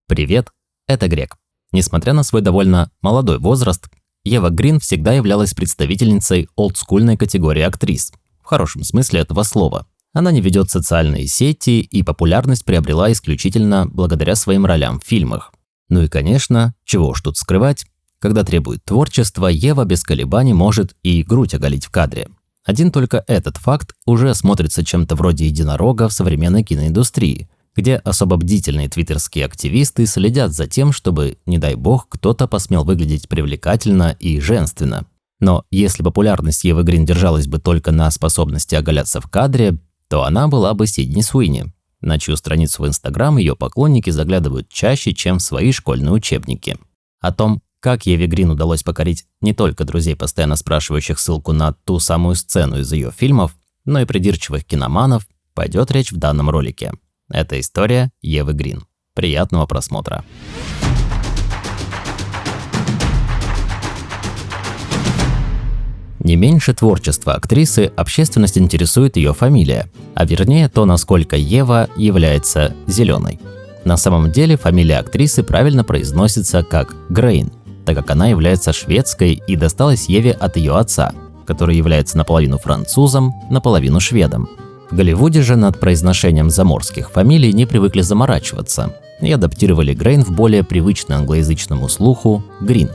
Привет, это Грег. Несмотря на свой довольно молодой возраст, Ева Грин всегда являлась представительницей олдскульной категории актрис, в хорошем смысле этого слова. Она не ведет социальные сети и популярность приобрела исключительно благодаря своим ролям в фильмах. Ну и, конечно, чего уж тут скрывать, когда требует творчества, Ева без колебаний может и грудь оголить в кадре. Один только этот факт уже смотрится чем-то вроде единорога в современной киноиндустрии, где особо бдительные твиттерские активисты следят за тем, чтобы, не дай бог, кто-то посмел выглядеть привлекательно и женственно. Но если популярность Евы Грин держалась бы только на способности оголяться в кадре, то она была бы Сидни Суини, на чью страницу в Инстаграм ее поклонники заглядывают чаще, чем в свои школьные учебники. О том, как Еве Грин удалось покорить не только друзей, постоянно спрашивающих ссылку на ту самую сцену из ее фильмов, но и придирчивых киноманов, пойдет речь в данном ролике. Это история Евы Грин. Приятного просмотра. Не меньше творчества актрисы общественность интересует ее фамилия, а вернее то, насколько Ева является зеленой. На самом деле фамилия актрисы правильно произносится как Грейн, так как она является шведской и досталась Еве от ее отца, который является наполовину французом, наполовину шведом. В Голливуде же над произношением заморских фамилий не привыкли заморачиваться и адаптировали Грейн в более привычный англоязычному слуху Грин.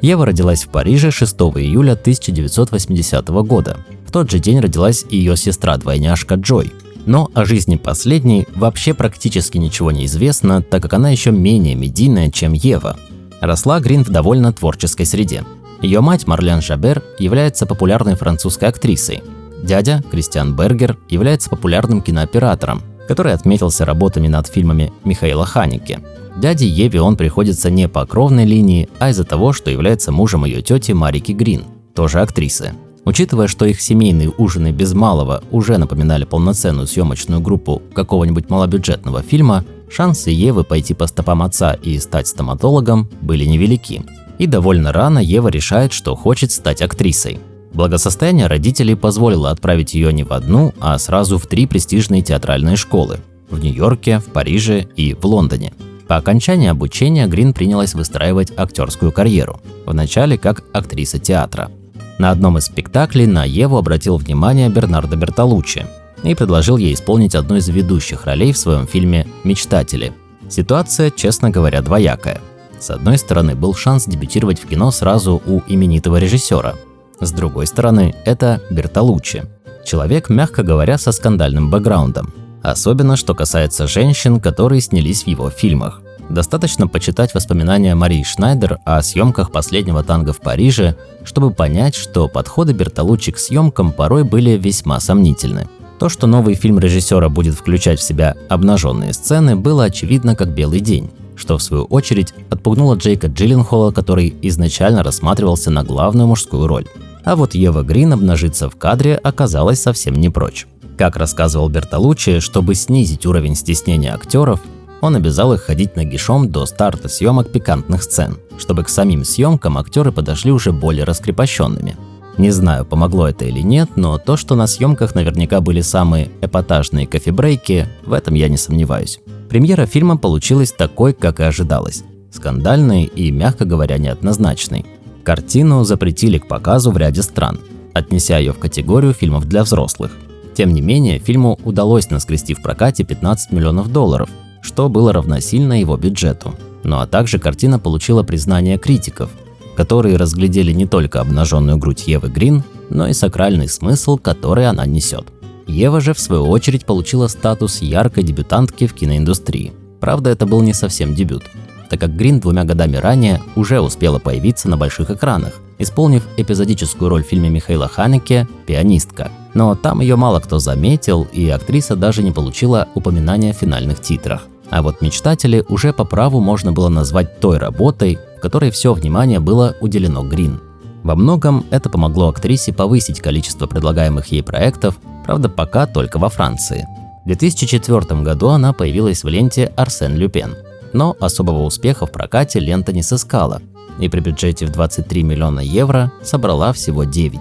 Ева родилась в Париже 6 июля 1980 года. В тот же день родилась и ее сестра-двойняшка Джой. Но о жизни последней вообще практически ничего не известно, так как она еще менее медийная, чем Ева. Росла Грин в довольно творческой среде. Ее мать Марлен Жабер является популярной французской актрисой. Дядя, Кристиан Бергер, является популярным кинооператором, который отметился работами над фильмами Михаила Ханеке. Дяде Еве он приходится не по кровной линии, а из-за того, что является мужем ее тети Марики Грин, тоже актрисы. Учитывая, что их семейные ужины без малого уже напоминали полноценную съемочную группу какого-нибудь малобюджетного фильма, шансы Евы пойти по стопам отца и стать стоматологом были невелики. И довольно рано Ева решает, что хочет стать актрисой. Благосостояние родителей позволило отправить ее не в одну, а сразу в 3 престижные театральные школы – в Нью-Йорке, в Париже и в Лондоне. По окончании обучения Грин принялась выстраивать актерскую карьеру, вначале как актриса театра. На одном из спектаклей на Еву обратил внимание Бернардо Бертолуччи и предложил ей исполнить одну из ведущих ролей в своем фильме «Мечтатели». Ситуация, честно говоря, двоякая. С одной стороны, был шанс дебютировать в кино сразу у именитого режиссера. С другой стороны, это Бертолуччи. Человек, мягко говоря, со скандальным бэкграундом. Особенно, что касается женщин, которые снялись в его фильмах. Достаточно почитать воспоминания Марии Шнайдер о съемках «Последнего танго в Париже», чтобы понять, что подходы Бертолуччи к съемкам порой были весьма сомнительны. То, что новый фильм режиссера будет включать в себя обнаженные сцены, было очевидно как белый день, что в свою очередь отпугнуло Джейка Джилленхола, который изначально рассматривался на главную мужскую роль. А вот Ева Грин обнажиться в кадре оказалась совсем не прочь. Как рассказывал Бертолуччи, чтобы снизить уровень стеснения актеров, он обязал их ходить нагишом до старта съемок пикантных сцен, чтобы к самим съемкам актеры подошли уже более раскрепощенными. Не знаю, помогло это или нет, но то, что на съемках наверняка были самые эпатажные кофе-брейки, в этом я не сомневаюсь. Премьера фильма получилась такой, как и ожидалось. Скандальной и, мягко говоря, неоднозначной. Картину запретили к показу в ряде стран, отнеся ее в категорию фильмов для взрослых. Тем не менее, фильму удалось наскрести в прокате $15 миллионов, что было равносильно его бюджету. Ну а также картина получила признание критиков, которые разглядели не только обнаженную грудь Евы Грин, но и сакральный смысл, который она несет. Ева же, в свою очередь, получила статус яркой дебютантки в киноиндустрии. Правда, это был не совсем дебют, так как Грин 2 годами ранее уже успела появиться на больших экранах, исполнив эпизодическую роль в фильме Михаила Ханеке «Пианистка». Но там ее мало кто заметил, и актриса даже не получила упоминания в финальных титрах. А вот «Мечтатели» уже по праву можно было назвать той работой, в которой все внимание было уделено Грин. Во многом это помогло актрисе повысить количество предлагаемых ей проектов, правда пока только во Франции. В 2004 году она появилась в ленте «Арсен Люпен», но особого успеха в прокате лента не сыскала, и при бюджете в 23 миллиона евро собрала всего 9.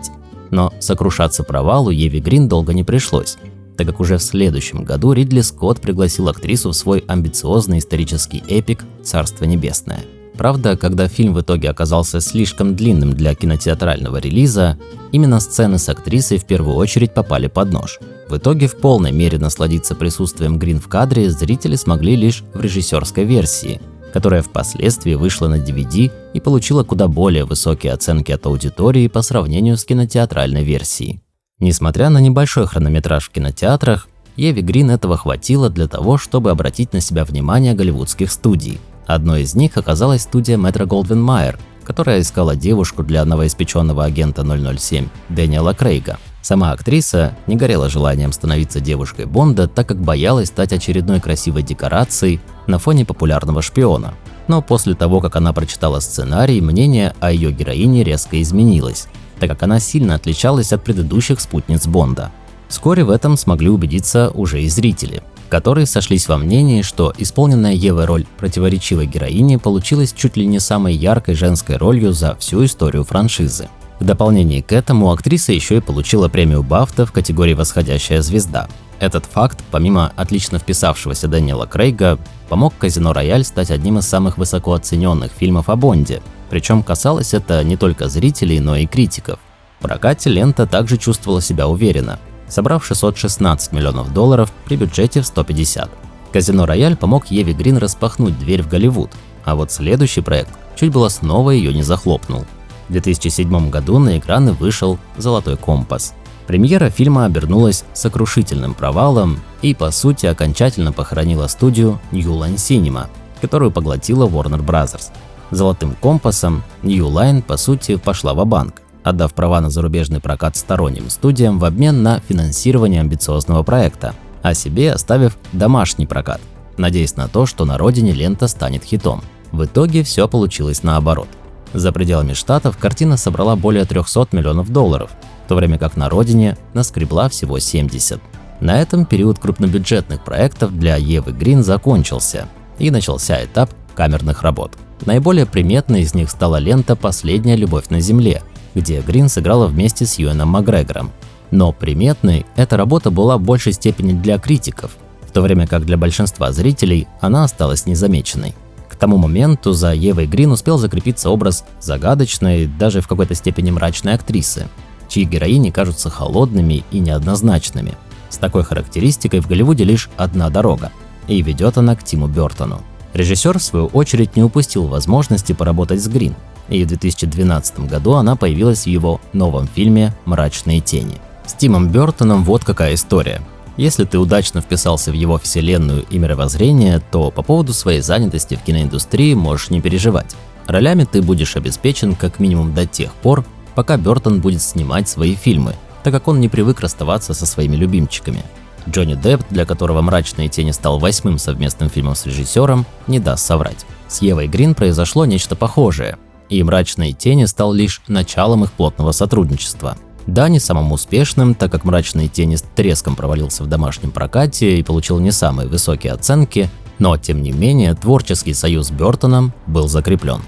Но сокрушаться провалу Еве Грин долго не пришлось. так как уже в следующем году Ридли Скотт пригласил актрису в свой амбициозный исторический эпик «Царство небесное». Правда, когда фильм в итоге оказался слишком длинным для кинотеатрального релиза, именно сцены с актрисой в первую очередь попали под нож. В итоге в полной мере насладиться присутствием Грин в кадре зрители смогли лишь в режиссерской версии, которая впоследствии вышла на DVD и получила куда более высокие оценки от аудитории по сравнению с кинотеатральной версией. Несмотря на небольшой хронометраж в кинотеатрах, Еве Грин этого хватило для того, чтобы обратить на себя внимание голливудских студий. Одной из них оказалась студия Метро-Голдвин-Майер, которая искала девушку для новоиспеченного агента 007 Дэниела Крейга. Сама актриса не горела желанием становиться девушкой Бонда, так как боялась стать очередной красивой декорацией на фоне популярного шпиона. Но после того, как она прочитала сценарий, мнение о ее героине резко изменилось, так как она сильно отличалась от предыдущих спутниц Бонда. Вскоре в этом смогли убедиться уже и зрители, которые сошлись во мнении, что исполненная Евой роль противоречивой героини получилась чуть ли не самой яркой женской ролью за всю историю франшизы. В дополнение к этому актриса еще и получила премию BAFTA в категории «Восходящая звезда». Этот факт, помимо отлично вписавшегося Дэниела Крейга, помог «Казино Рояль» стать одним из самых высоко оцененных фильмов о Бонде, причем касалось это не только зрителей, но и критиков. В прокате лента также чувствовала себя уверенно, собрав $616 миллионов при бюджете в 150. «Казино Рояль» помог Еве Грин распахнуть дверь в Голливуд, а вот следующий проект чуть было снова ее не захлопнул. В 2007 году на экраны вышел «Золотой компас». Премьера фильма обернулась сокрушительным провалом и, по сути, окончательно похоронила студию New Line Cinema, которую поглотила Warner Bros. «Золотым компасом» New Line, по сути, пошла ва-банк, отдав права на зарубежный прокат сторонним студиям в обмен на финансирование амбициозного проекта, а себе оставив домашний прокат, надеясь на то, что на родине лента станет хитом. В итоге все получилось наоборот. За пределами штатов картина собрала более $300 миллионов, в то время как на родине наскребла всего 70. На этом период крупнобюджетных проектов для Евы Грин закончился, и начался этап камерных работ. Наиболее приметной из них стала лента «Последняя любовь на земле», где Грин сыграла вместе с Юэном Макгрегором. Но приметной эта работа была в большей степени для критиков, в то время как для большинства зрителей она осталась незамеченной. К тому моменту за Евой Грин успел закрепиться образ загадочной, даже в какой-то степени мрачной актрисы, чьи героини кажутся холодными и неоднозначными. С такой характеристикой в Голливуде лишь одна дорога, и ведет она к Тиму Бёртону. Режиссер, в свою очередь, не упустил возможности поработать с Грин, и в 2012 году она появилась в его новом фильме «Мрачные тени». С Тимом Бёртоном вот какая история. Если ты удачно вписался в его вселенную и мировоззрение, то по поводу своей занятости в киноиндустрии можешь не переживать. Ролями ты будешь обеспечен как минимум до тех пор, пока Бёртон будет снимать свои фильмы, так как он не привык расставаться со своими любимчиками. Джонни Депп, для которого «Мрачные тени» стал 8-м совместным фильмом с режиссером, не даст соврать. С Евой Грин произошло нечто похожее, и «Мрачные тени» стал лишь началом их плотного сотрудничества. Да, не самым успешным, так как «Мрачные тени» с треском провалился в домашнем прокате и получил не самые высокие оценки, но тем не менее творческий союз с Бёртоном был закреплен.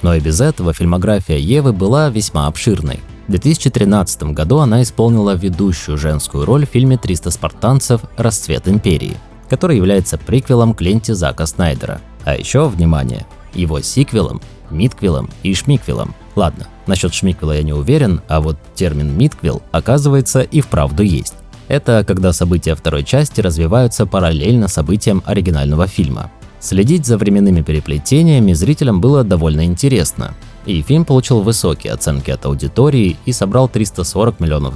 Но и без этого фильмография Евы была весьма обширной. В 2013 году она исполнила ведущую женскую роль в фильме «300 спартанцев. Расцвет империи», который является приквелом к ленте Зака Снайдера. А еще, внимание, его сиквелом, мидквелом и шмиквелом. Ладно, насчет шмиквела я не уверен, а вот термин мидквел, оказывается, и вправду есть. Это когда события второй части развиваются параллельно событиям оригинального фильма. Следить за временными переплетениями зрителям было довольно интересно, и фильм получил высокие оценки от аудитории и собрал $340 миллионов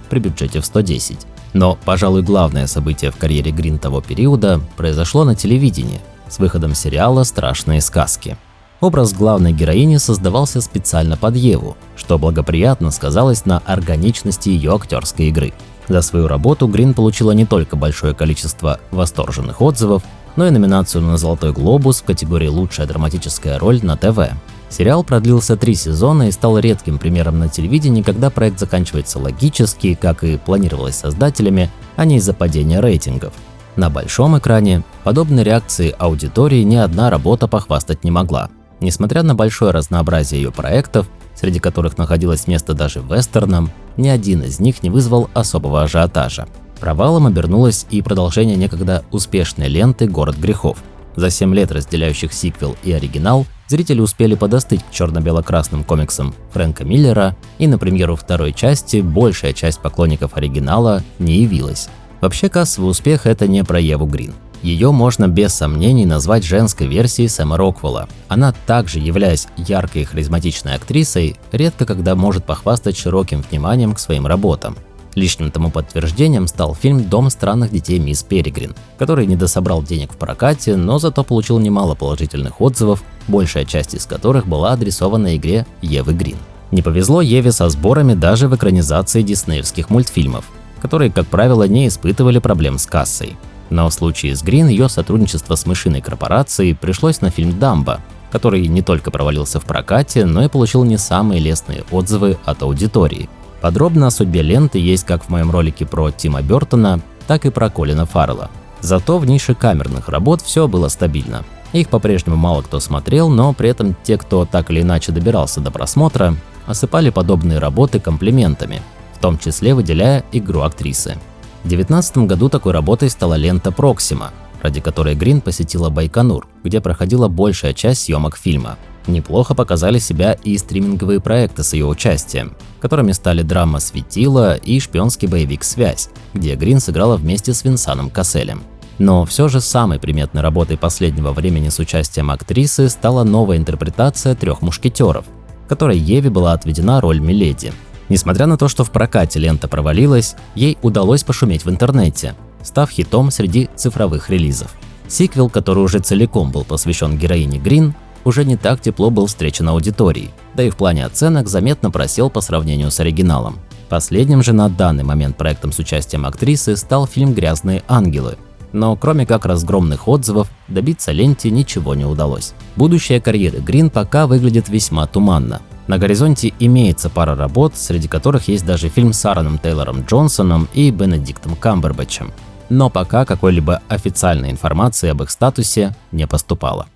при бюджете в 110. Но, пожалуй, главное событие в карьере Грин того периода произошло на телевидении с выходом сериала «Страшные сказки». Образ главной героини создавался специально под Еву, что благоприятно сказалось на органичности ее актерской игры. За свою работу Грин получила не только большое количество восторженных отзывов, но и номинацию на «Золотой глобус» в категории «Лучшая драматическая роль на ТВ». Сериал продлился 3 сезона и стал редким примером на телевидении, когда проект заканчивается логически, как и планировалось создателями, а не из-за падения рейтингов. На большом экране подобной реакции аудитории ни одна работа похвастать не могла. Несмотря на большое разнообразие ее проектов, среди которых находилось место даже вестернам, ни один из них не вызвал особого ажиотажа. Провалом обернулось и продолжение некогда успешной ленты «Город грехов». За 7 лет, разделяющих сиквел и оригинал, зрители успели подостыть к черно-бело-красным комиксам Фрэнка Миллера, и на премьеру второй части большая часть поклонников оригинала не явилась. Вообще, кассовый успех – это не про Еву Грин. Ее можно без сомнений назвать женской версией Сэма Роквелла. Она также, являясь яркой и харизматичной актрисой, редко когда может похвастать широким вниманием к своим работам. Лишним тому подтверждением стал фильм «Дом странных детей мисс Перегрин», который не дособрал денег в прокате, но зато получил немало положительных отзывов, большая часть из которых была адресована игре Евы Грин. Не повезло Еве со сборами даже в экранизации диснеевских мультфильмов, которые, как правило, не испытывали проблем с кассой. Но в случае с Грин ее сотрудничество с мышиной корпорацией пришлось на фильм «Дамбо», который не только провалился в прокате, но и получил не самые лестные отзывы от аудитории. Подробно о судьбе ленты есть как в моем ролике про Тима Бёртона, так и про Колина Фаррелла. Зато в нише камерных работ все было стабильно. Их по-прежнему мало кто смотрел, но при этом те, кто так или иначе добирался до просмотра, осыпали подобные работы комплиментами, в том числе выделяя игру актрисы. В 2019 году такой работой стала лента «Проксима», ради которой Грин посетила Байконур, где проходила большая часть съемок фильма. Неплохо показали себя и стриминговые проекты с ее участием, которыми стали драма «Светило» и шпионский боевик «Связь», где Грин сыграла вместе с Венсаном Касселем. Но все же самой приметной работой последнего времени с участием актрисы стала новая интерпретация «Трех мушкетеров», в которой Еве была отведена роль Миледи. Несмотря на то, что в прокате лента провалилась, ей удалось пошуметь в интернете, став хитом среди цифровых релизов. Сиквел, который уже целиком был посвящен героине Грин, уже не так тепло был встречен аудиторией, да и в плане оценок заметно просел по сравнению с оригиналом. Последним же на данный момент проектом с участием актрисы стал фильм «Грязные ангелы». Но кроме как разгромных отзывов, добиться ленте ничего не удалось. Будущее карьеры Грин пока выглядит весьма туманно. На горизонте имеется пара работ, среди которых есть даже фильм с Аароном Тейлором Джонсоном и Бенедиктом Камбербэтчем. Но пока какой-либо официальной информации об их статусе не поступало.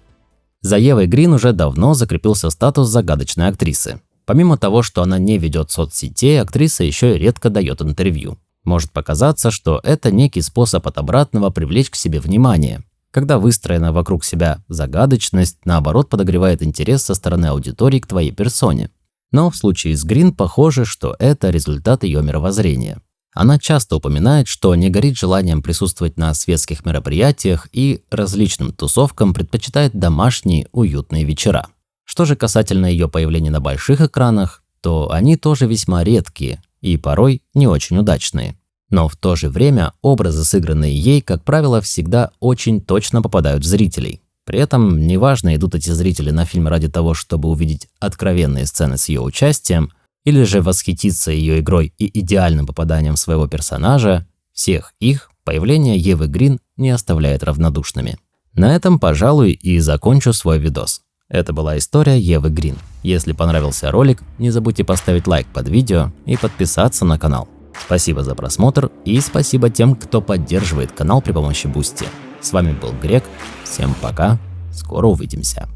За Евой Грин уже давно закрепился статус загадочной актрисы. Помимо того, что она не ведет соцсетей, актриса еще и редко дает интервью. Может показаться, что это некий способ от обратного привлечь к себе внимание, когда выстроена вокруг себя загадочность, наоборот, подогревает интерес со стороны аудитории к твоей персоне. Но в случае с Грин похоже, что это результат ее мировоззрения. Она часто упоминает, что не горит желанием присутствовать на светских мероприятиях и различным тусовкам предпочитает домашние уютные вечера. Что же касательно ее появления на больших экранах, то они тоже весьма редкие и порой не очень удачные. Но в то же время образы, сыгранные ей, как правило, всегда очень точно попадают в зрителей. При этом неважно, идут эти зрители на фильм ради того, чтобы увидеть откровенные сцены с ее участием, или же восхититься ее игрой и идеальным попаданием своего персонажа, всех их появление Евы Грин не оставляет равнодушными. На этом, пожалуй, и закончу свой видос. Это была история Евы Грин. Если понравился ролик, не забудьте поставить лайк под видео и подписаться на канал. Спасибо за просмотр и спасибо тем, кто поддерживает канал при помощи Boosty. С вами был Грек, всем пока, скоро увидимся.